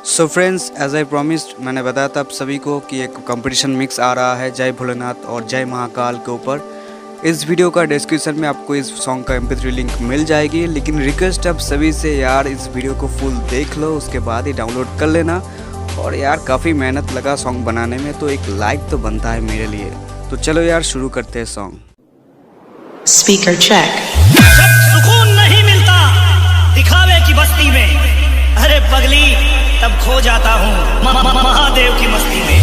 So friends, as I promised, मैंने बताया था आप सभी को कि एक कंपटीशन मिक्स आ रहा है जय भोलेनाथ और जय महाकाल के ऊपर। इस वीडियो का डिस्क्रिप्शन में आपको इस सॉन्ग का MP3 लिंक मिल जाएगी, लेकिन रिक्वेस्ट आप सभी से यार इस वीडियो को फुल देख लो, उसके बाद ही डाउनलोड कर लेना। और यार काफ़ी मेहनत लगा सॉन्ग बनाने में, तो एक लाइक तो बनता है मेरे लिए। तो चलो यार शुरू करते हैं सॉन्ग। Speaker check. जब सुकून नहीं मिलता दिखावे की बस्ती में, अरे पगली तब खो जाता हूँ महादेव की मस्ती में।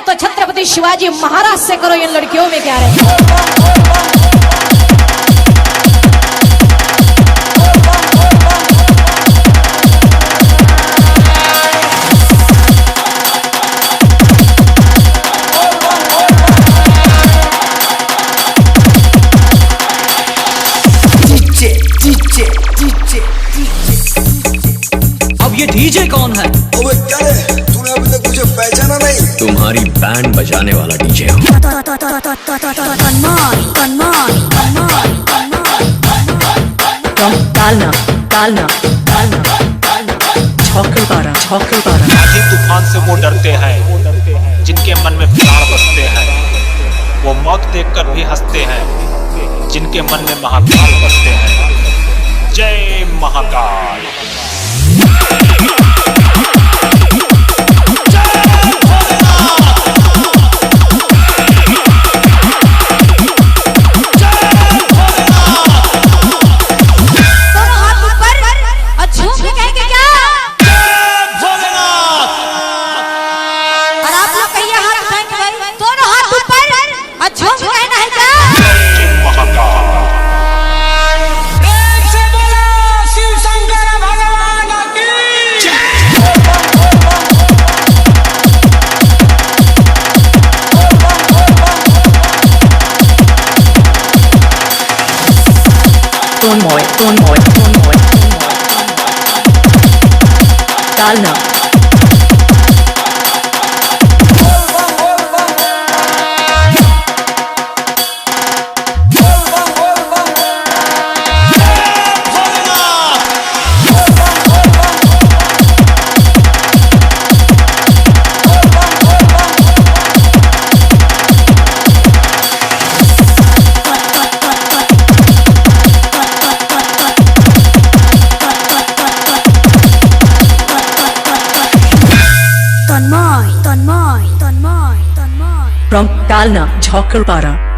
तो छत्रपति शिवाजी महाराज से करो, इन लड़कियों में क्या रहे। अब ये डीजे कौन है? ओए क्या रे, तूने अभी तक मुझे पहचाना नहीं? तुम्हारी बैंड बजाने वाला डीजे हूँ। तालना तालना तालना छौकलबारा छौकलबारा। आधी तूफान से वो डरते हैं जिनके मन में प्राण बसते हैं, वो मौत देखकर भी हंसते हैं जिनके मन में महाकाल बसते हैं। जय महाकाल। तालना from Talna, Jhokarpara.